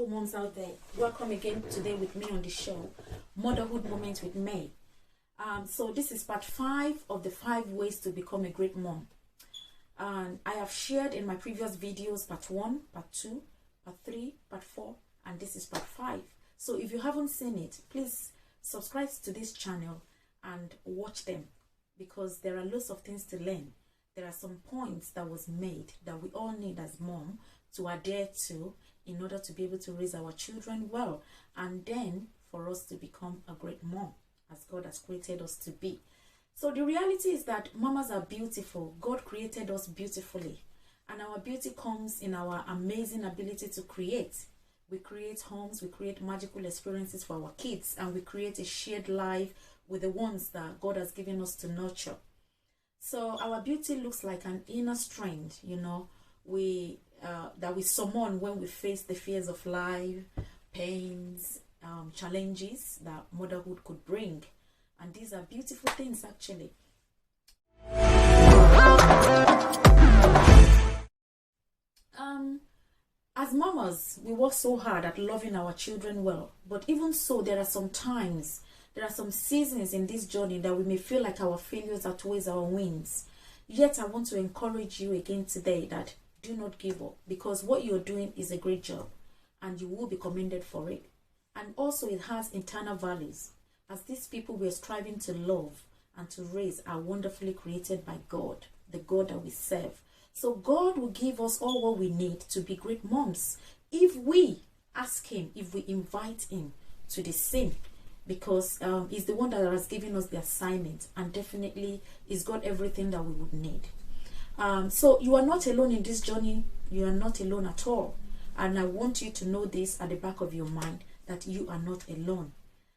moms out there, welcome again today with me on the show, Motherhood Moments with May. So this is part 5 of the 5 ways to become a great mom. And I have shared in my previous videos part 1, part 2, part 3, part 4, and this is part 5. So if you haven't seen it, please subscribe to this channel and watch them, because there are lots of things to learn. There are some points that was made that we all need as mom to adhere to in order to be able to raise our children well, and then for us to become a great mom as God has created us to be. So the reality is that mamas are beautiful. God created us beautifully, and our beauty comes in our amazing ability to create. We create homes, we create magical experiences for our kids, and we create a shared life with the ones that God has given us to nurture. So our beauty looks like an inner strength, that we summon when we face the fears of life, pains, challenges that motherhood could bring. And these are beautiful things, actually. As mamas, we work so hard at loving our children well, but even so, there are some seasons in this journey that we may feel like our failures outweighs our wins. Yet I want to encourage you again today that do not give up, because what you're doing is a great job and you will be commended for it. And also it has internal values, as these people we're striving to love and to raise are wonderfully created by God, the God that we serve. So God will give us all what we need to be great moms if we ask him, if we invite him to the same, because he's the one that has given us the assignment, and definitely he's got everything that we would need. So you are not alone in this journey. You are not alone at all. And I want you to know this at the back of your mind, that you are not alone.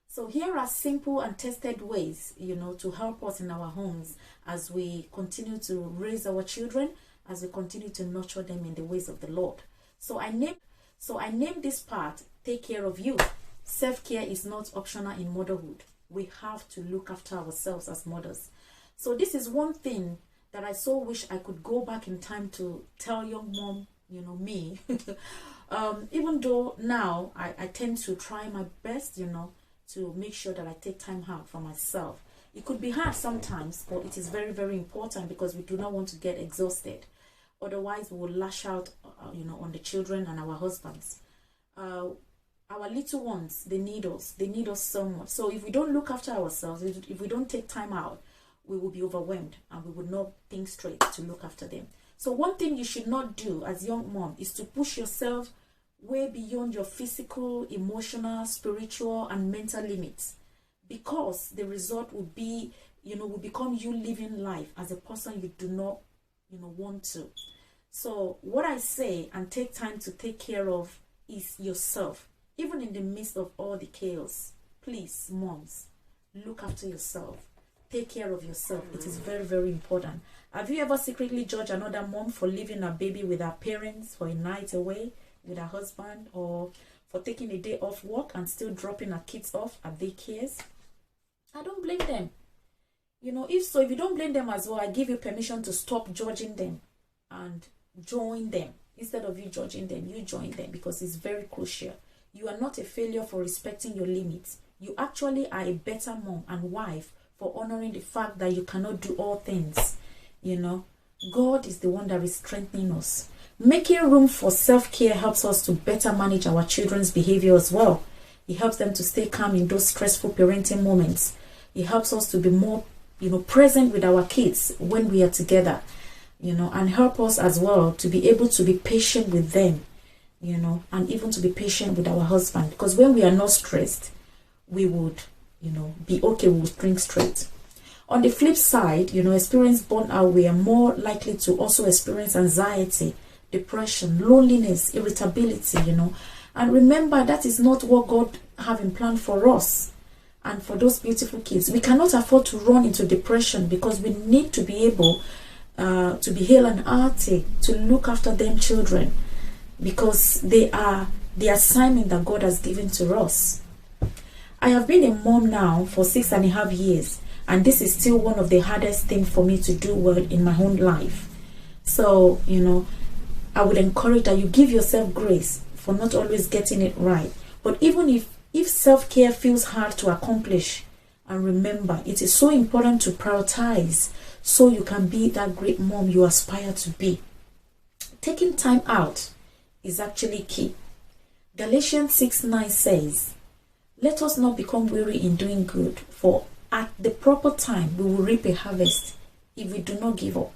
So here are simple and tested ways, to help us in our homes as we continue to raise our children, as we continue to nurture them in the ways of the Lord. So I named this part, Take Care of You. Self-care is not optional in motherhood. We have to look after ourselves as mothers. So this is one thing that I so wish I could go back in time to tell young mom, me. Even though now I tend to try my best, to make sure that I take time out for myself. It could be hard sometimes, but it is very, very important, because we do not want to get exhausted. Otherwise, we will lash out, on the children and our husbands. Our little ones, they need us. They need us so much. So if we don't look after ourselves, if we don't take time out, we will be overwhelmed and we would not think straight to look after them. So one thing you should not do as young mom is to push yourself way beyond your physical, emotional, spiritual, and mental limits, because the result will be, will become you living life as a person you do not, want to. So what I say and take time to take care of is yourself, even in the midst of all the chaos. Please, moms, look after yourself. Take care of yourself. It is very, very important. Have you ever secretly judged another mom for leaving her baby with her parents for a night away with her husband, or for taking a day off work and still dropping her kids off at daycares? I don't blame them. If you don't blame them as well, I give you permission to stop judging them and join them. Instead of you judging them, you join them, because it's very crucial. You are not a failure for respecting your limits. You actually are a better mom and wife for honoring the fact that you cannot do all things. God is the one that is strengthening us. Making room for self-care helps us to better manage our children's behavior as well. It helps them to stay calm in those stressful parenting moments. It helps us to be more, present with our kids when we are together, and help us as well to be able to be patient with them, and even to be patient with our husband. Because when we are not stressed, we would, be okay, we would think straight. On the flip side, experience burnout, we are more likely to also experience anxiety, depression, loneliness, irritability, And remember, that is not what God have in plan for us and for those beautiful kids. We cannot afford to run into depression, because we need to be able to be hale and hearty, to look after them children, because they are the assignment that God has given to us. I have been a mom now for 6.5 years, and this is still one of the hardest things for me to do well in my own life. So, I would encourage that you give yourself grace for not always getting it right. But even if self-care feels hard to accomplish, and remember, it is so important to prioritize so you can be that great mom you aspire to be. Taking time out is actually key. Galatians 6:9 says, "Let us not become weary in doing good, for at the proper time we will reap a harvest if we do not give up."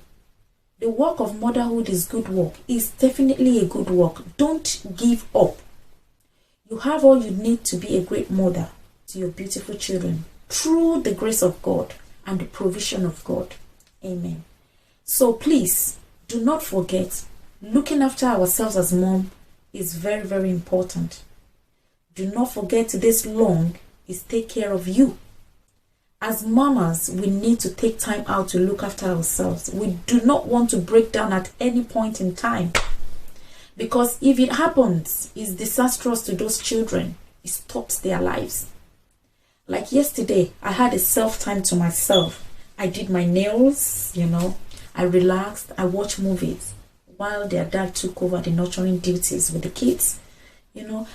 The work of motherhood is good work. It's definitely a good work. Don't give up. You have all you need to be a great mother to your beautiful children through the grace of God and the provision of God. Amen. So please do not forget, looking after ourselves as mom is very, very important. Do not forget this long is take care of you. As mamas, we need to take time out to look after ourselves. We do not want to break down at any point in time, because if it happens, it's disastrous to those children. It stops their lives. Like yesterday, I had a self-time to myself. I did my nails, I relaxed, I watched movies while their dad took over the nurturing duties with the kids.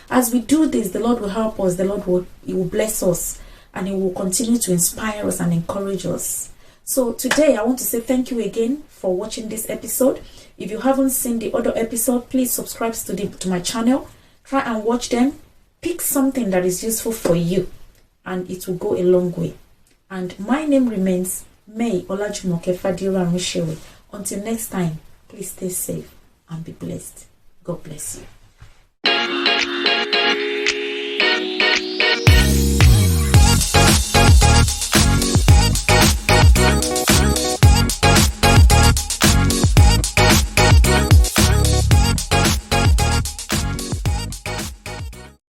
As we do this, the Lord will help us. The Lord will bless us, and He will continue to inspire us and encourage us. So today, I want to say thank you again for watching this episode. If you haven't seen the other episode, please subscribe to my channel. Try and watch them. Pick something that is useful for you, and it will go a long way. And my name remains May Olajumoke Fadira Mishewe. Until next time, please stay safe and be blessed. God bless you.